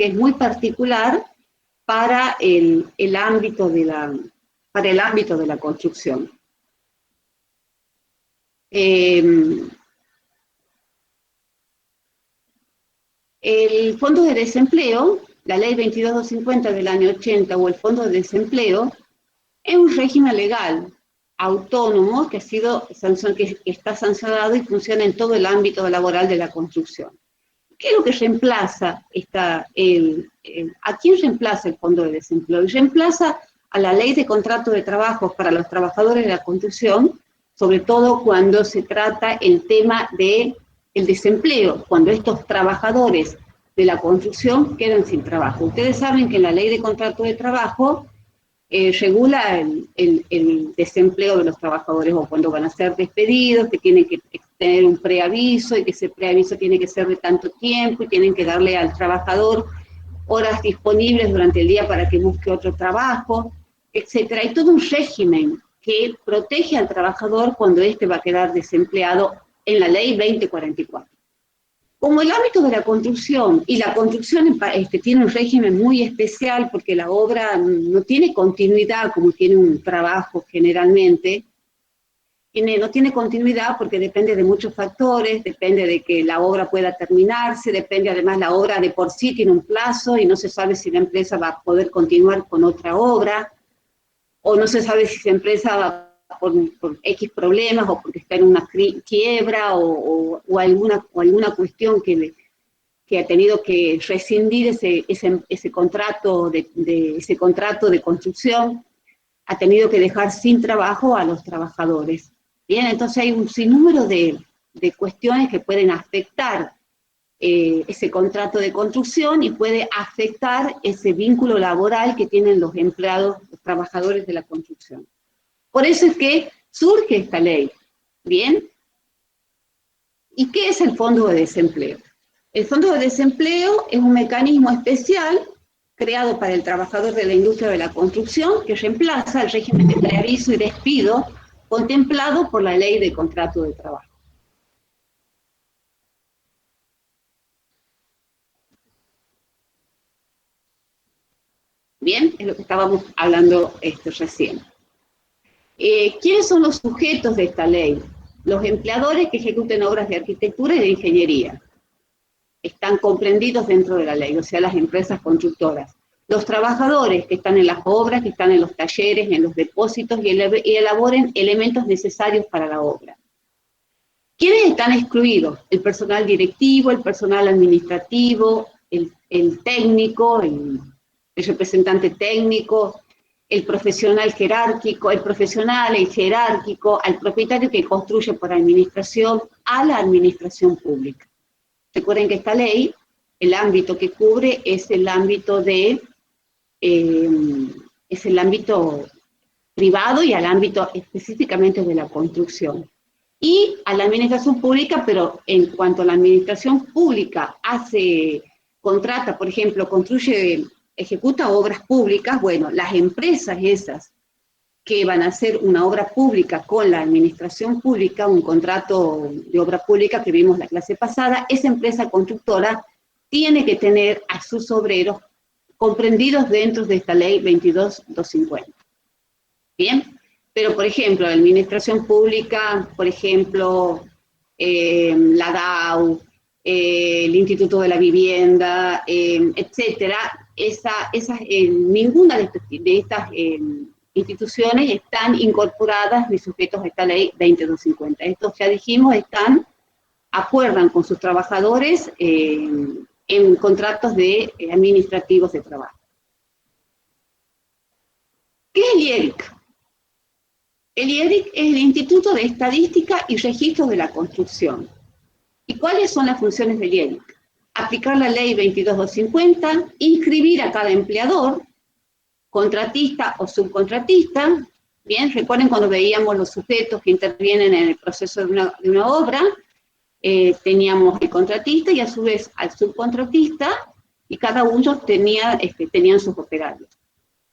que es muy particular para el ámbito de la construcción. El Fondo de Desempleo, la Ley 22.250 del año 80 o el Fondo de Desempleo, es un régimen legal autónomo que está sancionado y funciona en todo el ámbito laboral de la construcción. ¿Qué es lo que reemplaza a quién reemplaza el Fondo de Desempleo? Reemplaza a la Ley de Contrato de Trabajo para los trabajadores de la construcción, sobre todo cuando se trata el tema del desempleo, cuando estos trabajadores de la construcción quedan sin trabajo. Ustedes saben que la Ley de Contrato de Trabajo regula el desempleo de los trabajadores, o cuando van a ser despedidos, que tienen que tener un preaviso, y que ese preaviso tiene que ser de tanto tiempo, y tienen que darle al trabajador horas disponibles durante el día para que busque otro trabajo, etc. Hay todo un régimen que protege al trabajador cuando éste va a quedar desempleado en la Ley 2044. Como el ámbito de la construcción, y la construcción tiene un régimen muy especial porque la obra no tiene continuidad como tiene un trabajo generalmente, no tiene continuidad porque depende de muchos factores, depende de que la obra pueda terminarse, depende además la obra de por sí tiene un plazo y no se sabe si la empresa va a poder continuar con otra obra, o no se sabe si la empresa va por X problemas, o porque está en una quiebra, o alguna cuestión que ha tenido que rescindir ese contrato de construcción, ha tenido que dejar sin trabajo a los trabajadores. Bien, entonces hay un sinnúmero de cuestiones que pueden afectar ese contrato de construcción y puede afectar ese vínculo laboral que tienen los empleados, los trabajadores de la construcción. Por eso es que surge esta ley, ¿bien? ¿Y qué es el Fondo de Desempleo? El Fondo de Desempleo es un mecanismo especial creado para el trabajador de la industria de la construcción que reemplaza el régimen de preaviso y despido contemplado por la Ley de Contrato de Trabajo. Bien, es lo que estábamos hablando recién. ¿Quiénes son los sujetos de esta ley? Los empleadores que ejecuten obras de arquitectura y de ingeniería. Están comprendidos dentro de la ley, o sea, las empresas constructoras. Los trabajadores que están en las obras, que están en los talleres, en los depósitos y elaboren elementos necesarios para la obra. ¿Quiénes están excluidos? El personal directivo, el personal administrativo, el técnico, el representante técnico, el profesional jerárquico, el jerárquico, al propietario que construye por administración, a la administración pública. Recuerden que esta ley, el ámbito que cubre es el ámbito privado y al ámbito específicamente de la construcción. Y a la administración pública, pero en cuanto a la administración pública contrata, por ejemplo, ejecuta obras públicas, bueno, las empresas esas que van a hacer una obra pública con la administración pública, un contrato de obra pública que vimos la clase pasada, esa empresa constructora tiene que tener a sus obreros comprendidos dentro de esta ley 22.250. ¿Bien? Pero, por ejemplo, la administración pública, por ejemplo, la DAU, el Instituto de la Vivienda, etcétera, ninguna de estas instituciones están incorporadas ni sujetos a esta ley 22.50. Estos, ya dijimos, acuerdan con sus trabajadores en contratos administrativos de trabajo. ¿Qué es el IERIC? El IERIC es el Instituto de Estadística y Registros de la Construcción. ¿Y cuáles son las funciones del IERIC? Aplicar la ley 22.250, inscribir a cada empleador, contratista o subcontratista. Bien, recuerden cuando veíamos los sujetos que intervienen en el proceso de una obra, teníamos el contratista y a su vez al subcontratista, y cada uno tenían sus operarios.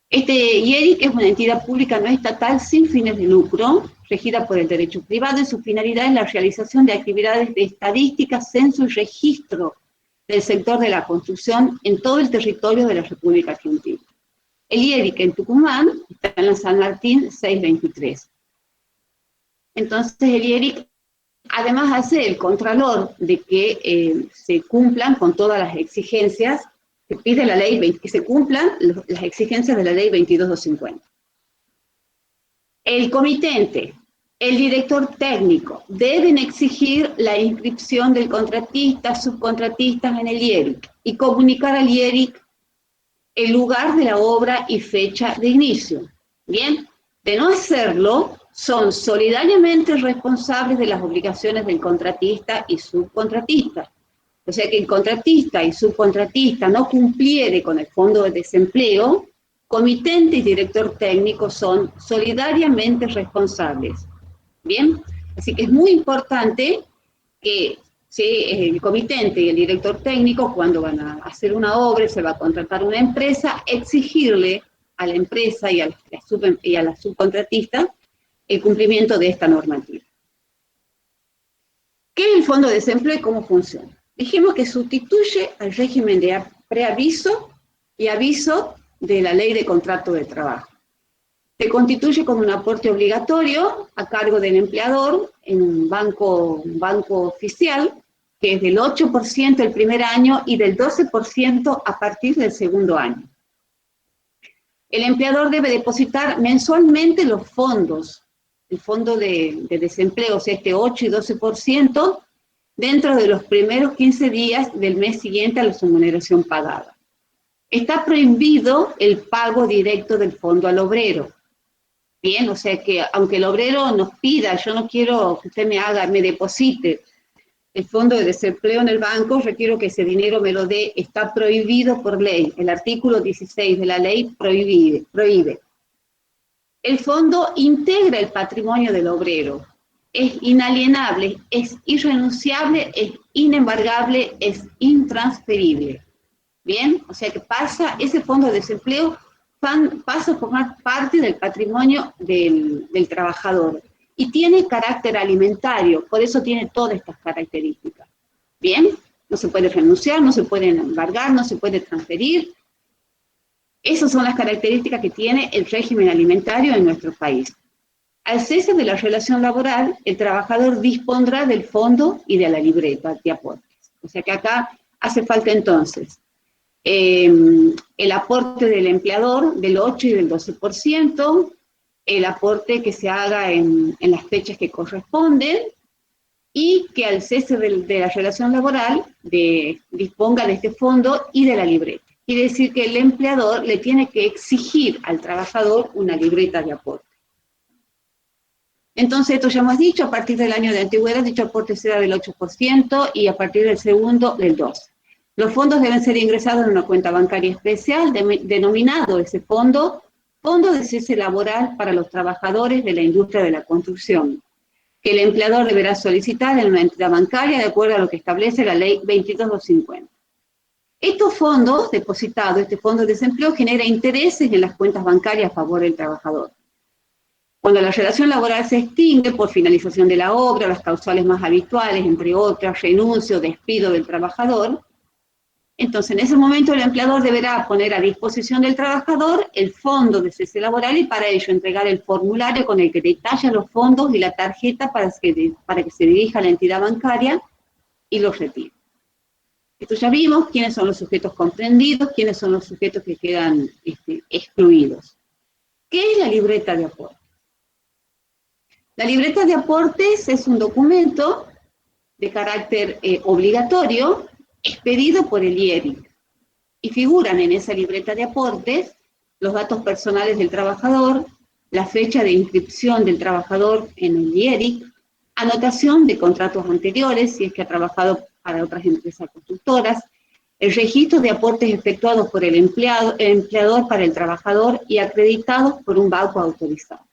Este IERIC es una entidad pública no estatal sin fines de lucro, regida por el derecho privado, y su finalidad es la realización de actividades de estadística, censo y registro del sector de la construcción en todo el territorio de la República Argentina. El IERIC en Tucumán está en la San Martín 623. Entonces el IERIC además hace el contralor de que se cumplan con todas las exigencias que pide la ley, que se cumplan las exigencias de la ley 22250. El comitente, el director técnico, deben exigir la inscripción del contratista, subcontratistas en el IERIC y comunicar al IERIC el lugar de la obra y fecha de inicio. Bien, de no hacerlo, son solidariamente responsables de las obligaciones del contratista y subcontratista. O sea que el contratista y subcontratista no cumpliere con el fondo de desempleo, comitente y director técnico son solidariamente responsables. Bien, así que es muy importante que el comitente y el director técnico, cuando van a hacer una obra, se va a contratar una empresa, exigirle a la empresa y a la subcontratista el cumplimiento de esta normativa. ¿Qué es el fondo de desempleo y cómo funciona? Dijimos que sustituye al régimen de preaviso y aviso de la ley de contrato de trabajo. Se constituye como un aporte obligatorio a cargo del empleador en un banco oficial, que es del 8% el primer año y del 12% a partir del segundo año. El empleador debe depositar mensualmente los fondos, el fondo de desempleo, o sea, este 8 y 12%, dentro de los primeros 15 días del mes siguiente a la remuneración pagada. Está prohibido el pago directo del fondo al obrero. Bien, o sea que aunque el obrero nos pida, yo no quiero que usted me deposite el fondo de desempleo en el banco, requiero que ese dinero me lo dé, está prohibido por ley. El artículo 16 de la ley prohíbe. El fondo integra el patrimonio del obrero. Es inalienable, es irrenunciable, es inembargable, es intransferible. Bien, o sea que ese fondo de desempleo pasa a formar parte del patrimonio del trabajador y tiene carácter alimentario, por eso tiene todas estas características. Bien, no se puede renunciar, no se puede embargar, no se puede transferir. Esas son las características que tiene el régimen alimentario en nuestro país. Al cese de la relación laboral, el trabajador dispondrá del fondo y de la libreta de aportes. O sea que acá hace falta entonces el aporte del empleador del 8 y del 12%, el aporte que se haga en las fechas que corresponden, y que al cese de la relación laboral disponga de este fondo y de la libreta. Quiere decir que el empleador le tiene que exigir al trabajador una libreta de aporte. Entonces, esto ya hemos dicho, a partir del año de antigüedad, dicho aporte será del 8% y a partir del segundo, del 2%. Los fondos deben ser ingresados en una cuenta bancaria especial, denominado ese fondo de cese laboral para los trabajadores de la industria de la construcción, que el empleador deberá solicitar en una entidad bancaria de acuerdo a lo que establece la ley 22250. Estos fondos depositados, este fondo de desempleo, genera intereses en las cuentas bancarias a favor del trabajador. Cuando la relación laboral se extingue por finalización de la obra, las causales más habituales, entre otras, renuncio, despido del trabajador, entonces en ese momento el empleador deberá poner a disposición del trabajador el fondo de cese laboral y para ello entregar el formulario con el que detalla los fondos y la tarjeta para que se dirija a la entidad bancaria y los retire. Esto ya vimos quiénes son los sujetos comprendidos, quiénes son los sujetos que quedan excluidos. ¿Qué es la libreta de aportes? La libreta de aportes es un documento de carácter obligatorio expedido por el IERIC y figuran en esa libreta de aportes los datos personales del trabajador, la fecha de inscripción del trabajador en el IERIC, anotación de contratos anteriores, si es que ha trabajado para otras empresas constructoras, el registro de aportes efectuados por el empleador para el trabajador y acreditados por un banco autorizado.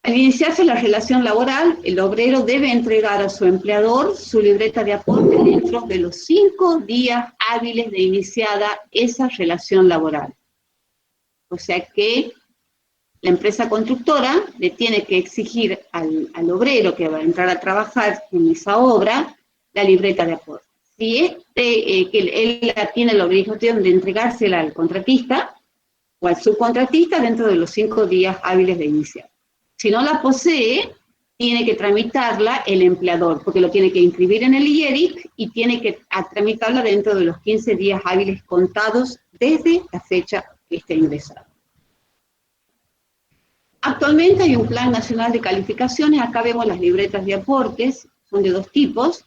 Al iniciarse la relación laboral, el obrero debe entregar a su empleador su libreta de aporte dentro de los 5 días hábiles de iniciada esa relación laboral. O sea que la empresa constructora le tiene que exigir al obrero que va a entrar a trabajar en esa obra la libreta de aportes. si que él tiene la obligación de entregársela al contratista o al subcontratista dentro de los 5 días hábiles de iniciar. Si no la posee, tiene que tramitarla el empleador, porque lo tiene que inscribir en el IERIC y tiene que tramitarla dentro de los 15 días hábiles contados desde la fecha que esté ingresado. Actualmente hay un Plan Nacional de Calificaciones, acá vemos las libretas de aportes, son de 2 tipos.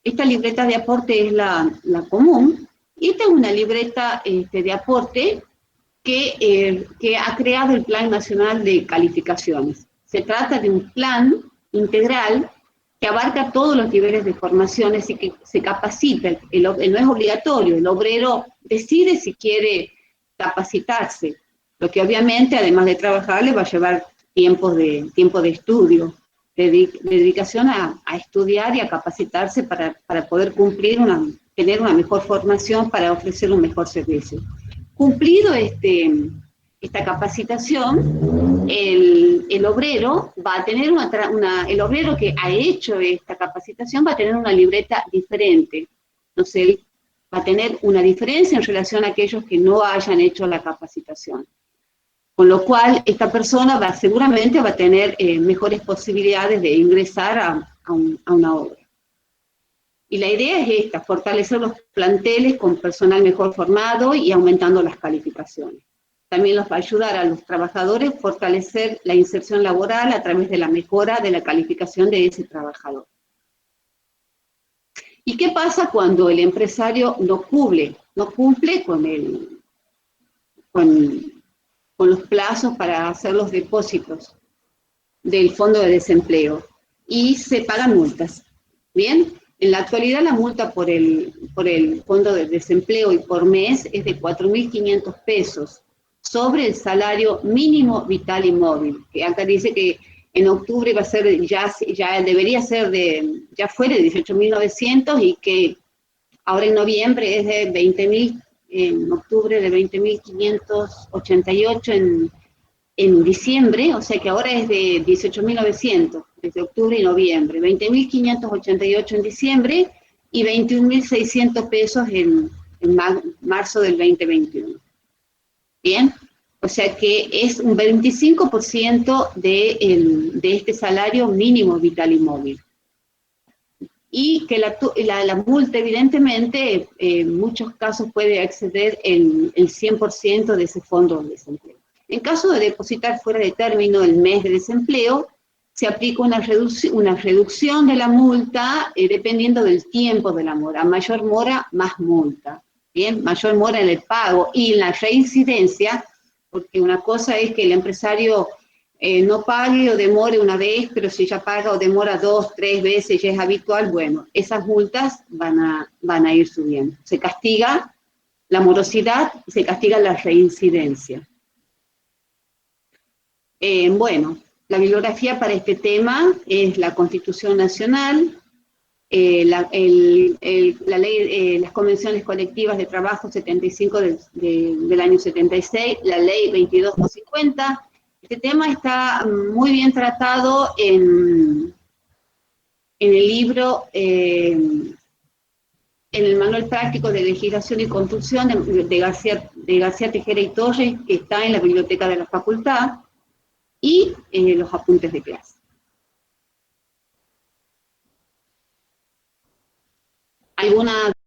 Esta libreta de aporte es la común, y esta es una libreta de aporte que ha creado el Plan Nacional de Calificaciones. Se trata de un plan integral que abarca todos los niveles de formación, y que se capacita, no es obligatorio, el obrero decide si quiere capacitarse, lo que obviamente, además de trabajar, le va a llevar tiempo de estudio, de dedicación a estudiar y a capacitarse para poder tener una mejor formación para ofrecer un mejor servicio. Cumplido esta capacitación, el obrero va a tener el obrero que ha hecho esta capacitación va a tener una libreta diferente. Entonces, él va a tener una diferencia en relación a aquellos que no hayan hecho la capacitación. Con lo cual, esta persona seguramente va a tener mejores posibilidades de ingresar a una obra. Y la idea es esta, fortalecer los planteles con personal mejor formado y aumentando las calificaciones. También los va a ayudar a los trabajadores a fortalecer la inserción laboral a través de la mejora de la calificación de ese trabajador. ¿Y qué pasa cuando el empresario no cumple con los plazos para hacer los depósitos del Fondo de Desempleo y se pagan multas? Bien, en la actualidad la multa por el Fondo de Desempleo y por mes es de 4.500 pesos sobre el salario mínimo vital y móvil, que acá dice que en octubre va a ser, ya debería ser ya fue de 18.900 y que ahora en noviembre es de 20.000, en octubre de 20.588 en diciembre, o sea que ahora es de 18.900, desde octubre y noviembre, 20.588 en diciembre y 21.600 pesos en marzo del 2021. Bien, o sea que es un 25% de este salario mínimo vital y móvil. Y que la multa, evidentemente, en muchos casos puede exceder el 100% de ese fondo de desempleo. En caso de depositar fuera de término el mes de desempleo, se aplica una reducción de la multa dependiendo del tiempo de la mora. A mayor mora, más multa. Bien, mayor mora en el pago y en la reincidencia, porque una cosa es que el empresario no pague o demore una vez, pero si ya paga o demora 2, 3 veces, ya es habitual, bueno, esas multas van a ir subiendo. Se castiga la morosidad, se castiga la reincidencia. Bueno, la bibliografía para este tema es la Constitución Nacional, la ley, las convenciones colectivas de trabajo 75 del año 76, la ley 22.250. Este tema está muy bien tratado en el libro, en el manual práctico de legislación y construcción de García Tejera y Torres, que está en la biblioteca de la facultad, y los apuntes de clase. ¿Alguna